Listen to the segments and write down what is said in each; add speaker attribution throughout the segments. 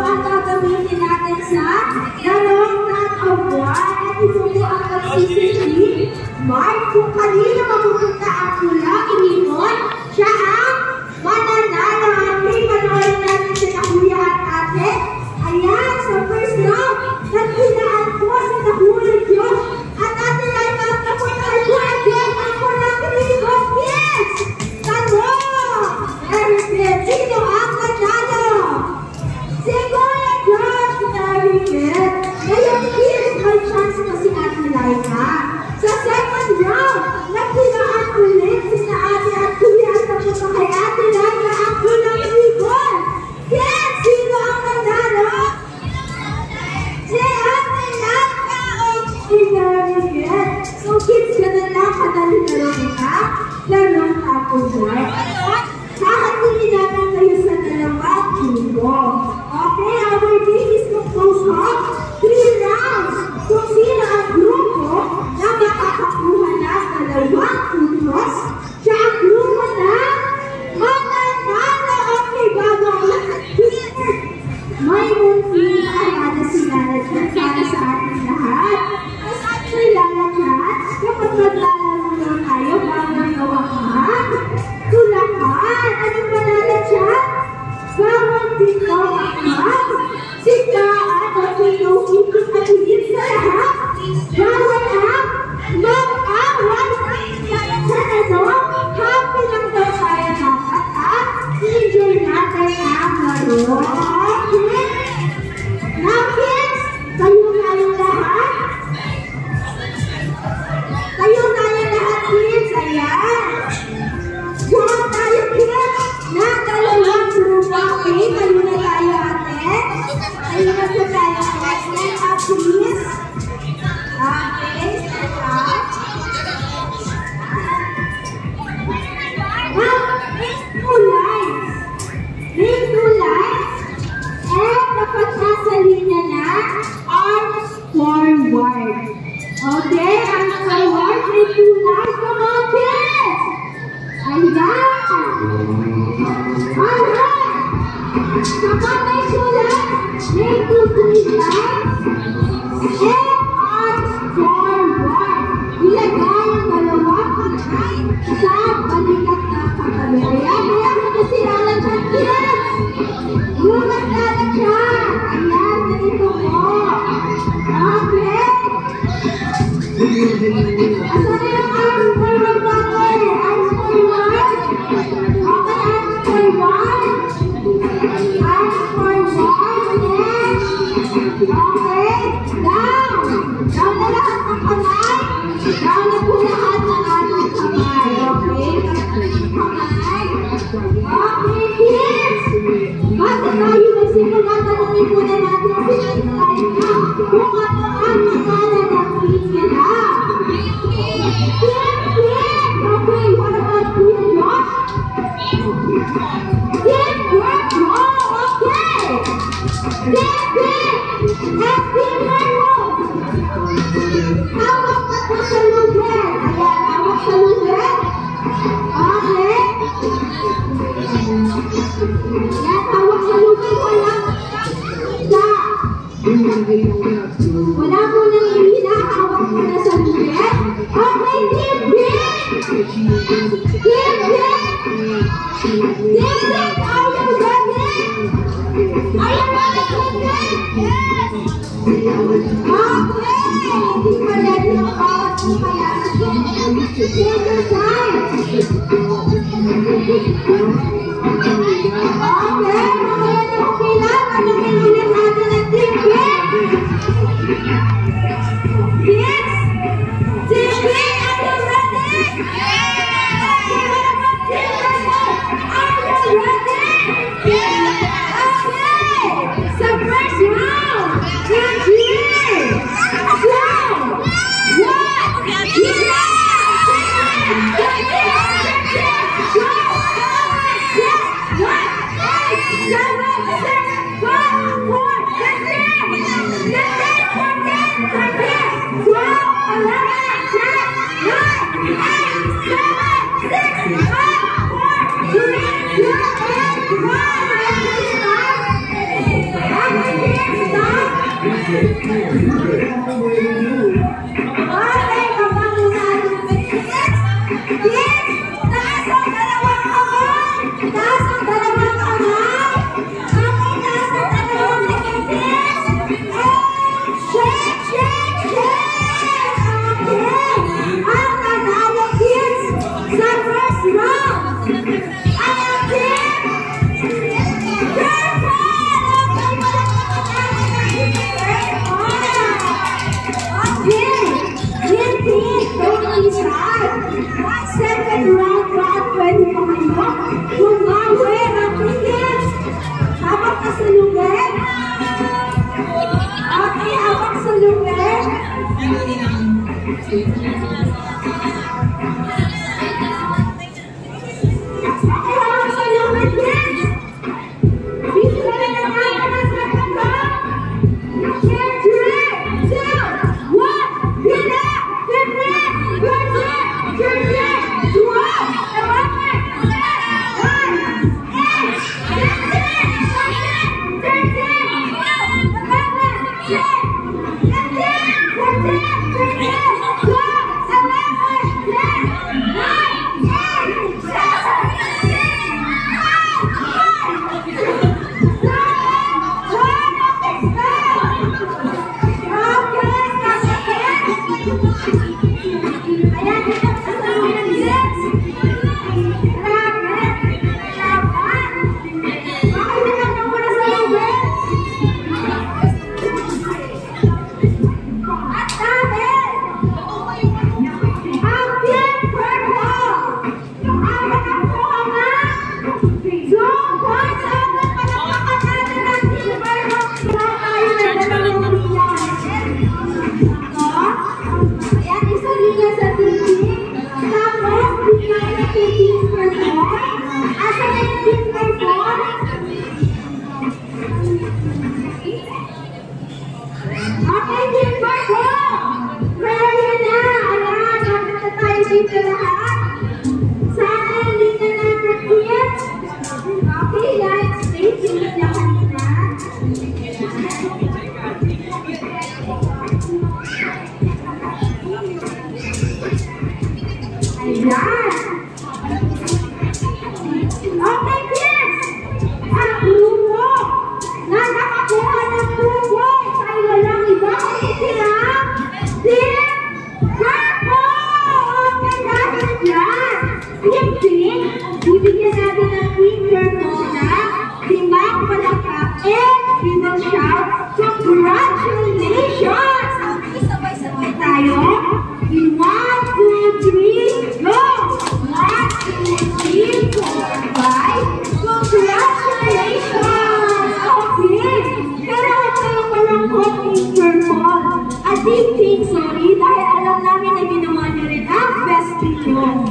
Speaker 1: Ang gagamitin natin sa dalawang ito po ang magsisisi. Mark, kung kanina mapupunta ang pula, inipon, siya ang mananalo. Okay, panoorin natin sa kuya at ate. Ayan, sa first round, nagpulaan po sa Kahulog Diyos. At atin ay magkapuntaan po again ang pulang Grigos Kids. Tanong! Very good. Sino ang manalo? Si Kuya George, very good. Ngayon, kids, may chance pa si Ate Laika. Sa second round, nagpulaan ulit si Ate at Kuya at napunta kay Ate Laika ang pulang Grigos. Kids, sino ang manalo? Si Ate Laika. Okay, very good. So kids, ganun lang, kadali na lang ita. Larong tapos right? Kakatulin natin kayo sa dalawang grupo. Okay, our game is composed of 3 rounds. Kung sino ang grupo na makakakuha ng dalawang puntos, siya ang grupo na mananalo. Okay, bago ang may munting alala sila na dyan para sa ating lahat. At kailangan dyan, kapag maglalaro lang tayo, bawang gawakan, tulakan. Anong panala dyan? Bawang tinawakan, sikaan at pinauhigit at higit sa lahat. Bawal ang mag-awal sa ano, happy lang daw tayo dapat at enjoy natin ang laro. Okay? Now kids, kayo tayo lahat. Kayo tayo lahat kids, ayan. Diyan tayo kids na dalawang grupo. Okay, kayo na tayo ate. Kayo na po tayo kids. Stand up please. Okay, stand up. Now, make 2 lines. Make 2 lines. And kapag nasa linya na, arms forward. Okay, arms forward. Make 2 lines. Come on, kids! Ayan! Alright! Kapag may 2 lines, make 2 lines. And arms forward. Ilagay ang dalawang kamay sa balikat na katabi. Ayan, ayan, nagkasilalan dyan, kids! Yung naglalat dyan! Ayan, ganito po. Okay? Asan na yung arms forward natin? Arms forward? Okay, arms forward? Arms forward, yes! Okay, down! Down na lahat ng kamay. Down na po lahat ng ating kamay. Okay, kamay. Okay, kids! Bakit tayo nagsimula? Tanungin muna natin si Ate Laika kung ano ang nakala ng linya na. Kids! Okay, what about Kuya Josh? Kids, work wrong! Okay! Kids! And team work. Hawak na po sa lugar. Ayan, hawak sa lugar. Okay. Yan, hawak sa lugar. Wala po nang hina. Hawak mo na sa lugar. Okay, team big. Team big. Team big, are you ready? Are you ready, team big? Yes. Okay. Hindi pa ready ang bawat po kaya. Take your time. Okay, okay lang. Tanungin ulit natin ang team big. Kids? Team big, are you ready? Yes! Okay, what about team big? Are you ready? Yes! Okay! Sa first round, team big! Go! 1! Yeah! Go! Okay, kapag unahin kids, taas ang dalawang kamay. Taas ang dalawang kamay. Okay, taas ang dalawang kids. And shake, shake, shake. Okay. Ang nanalo kids sa first round. Ang kids. Second round, pwede pa kayo. Bumawi ang tickets. Habang kasalungan. Okay, habang kasalungan.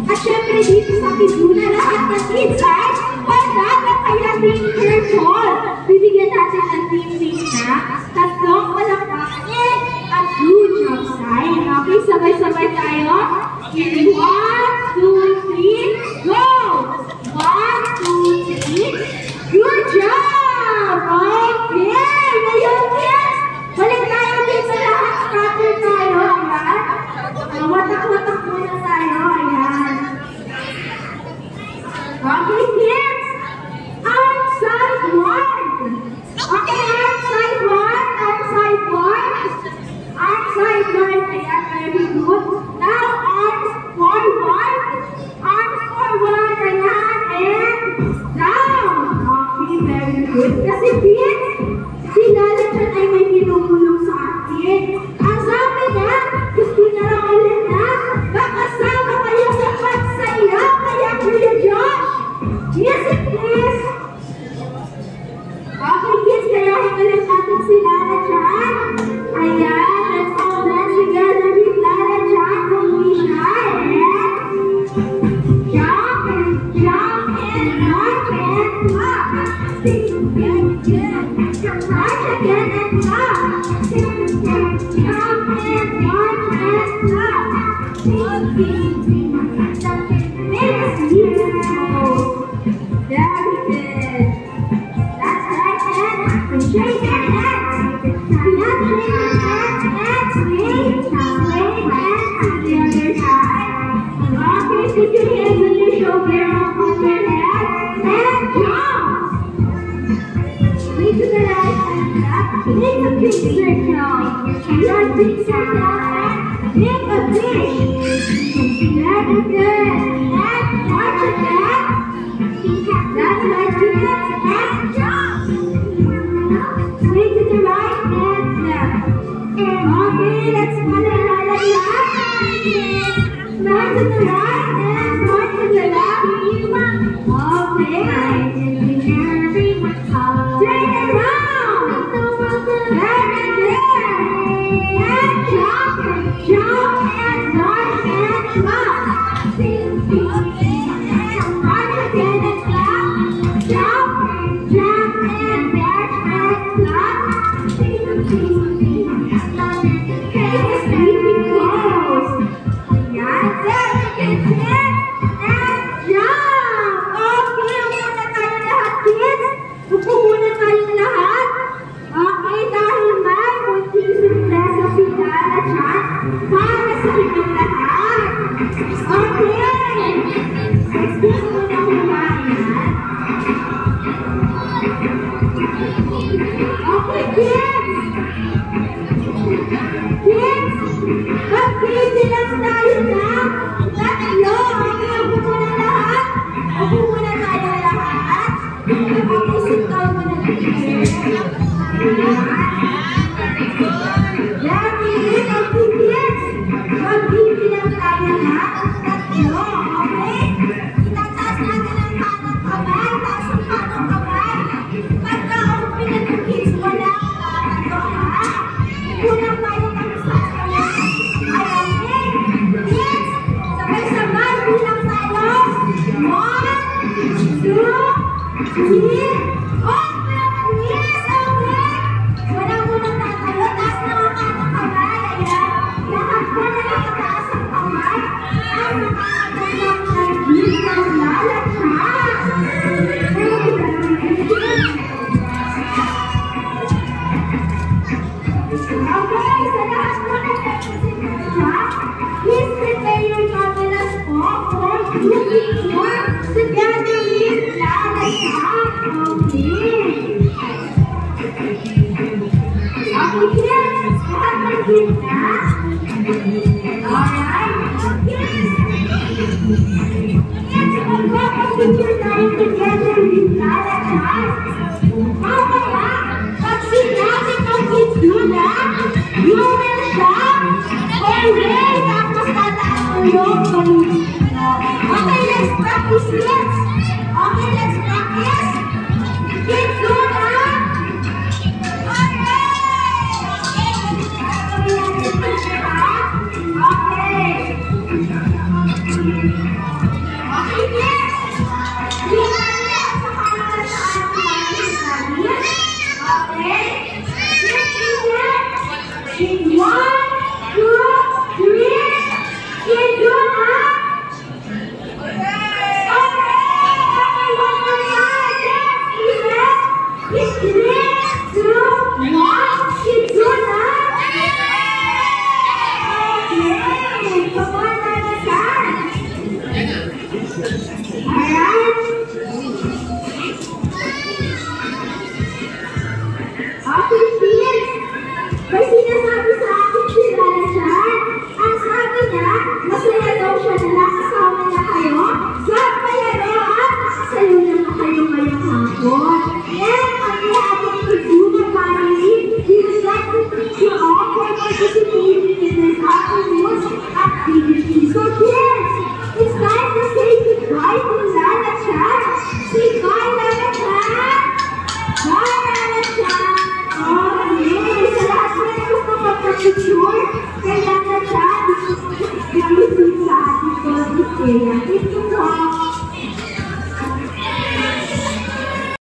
Speaker 1: At syempre dito sa Kizuna, lahat ng kids ay panalo kaya Team Purple. Bibigyan natin ng Team Pink na tatlong palakpak at good job sign. Okay, sabay-sabay tayo. In 1, 2, 3, go! 1, 2, 3, good job! Okay, ngayon kids, balik tayo din sa lahat. Scatter tayo, ayan. Watak-watak muna tayo, ayan. Okay, big circle and make a dish. Very good. And once again, that's right, kids. And jump. Swing to the right and left. Okay, let's follow another lap. Turn to the right and turn to the left. Okay. Turn around. Very good. And jump and run and clap. Run again and clap. Jump and dash and clap. Okay, sleepy close. Yan, very good, kids. And jump. Okay, upo na tayo lahat, kids. Upo muna tayo lahat. Okay, dahil may munting surpresa si Dala Chan para sa inyong lahat. Okay. Excuse mo na humayan. Okay, kids. Kids, mag-busy lang tayo na. Tatlo. Okay, upo muna lahat. Upo muna tayo lahat. Okay, sit down muna tayo. Very good. Okay, kids. Mag-busy lang tayo na. Tatlo. Okay? Itataas natin ang kanang kamay. Taas ang kanang kamay. Pagka-open na ito, kids, wala tatlo, ha? Kulang tayo ng sa kamay. Ay, okay? Kids, sabay-sabay bilang tayo. 1, 2, 3, open, please, okay? Walang tatayo, taas na ang kanang kamay. Ayan, lahat ko na nakataas ang kamay. Ay, nakakagandang bilang lalakad. Okay, sa lahat mo na nagsisimula, please prepare your cameras po for two pictures together with lalakad. Okay, kids, lahat mag-give na. Alright, kids. Kids, mag-picture tayo together with lalakad. Mamaya, pag sinabi ng kids doon na, you will shout, hooray! Tapos tataas mo yung balloon. Okay, let's practice, kids. Okay, let's practice. Kids, doon na. Okay, kids. Okay? In 1,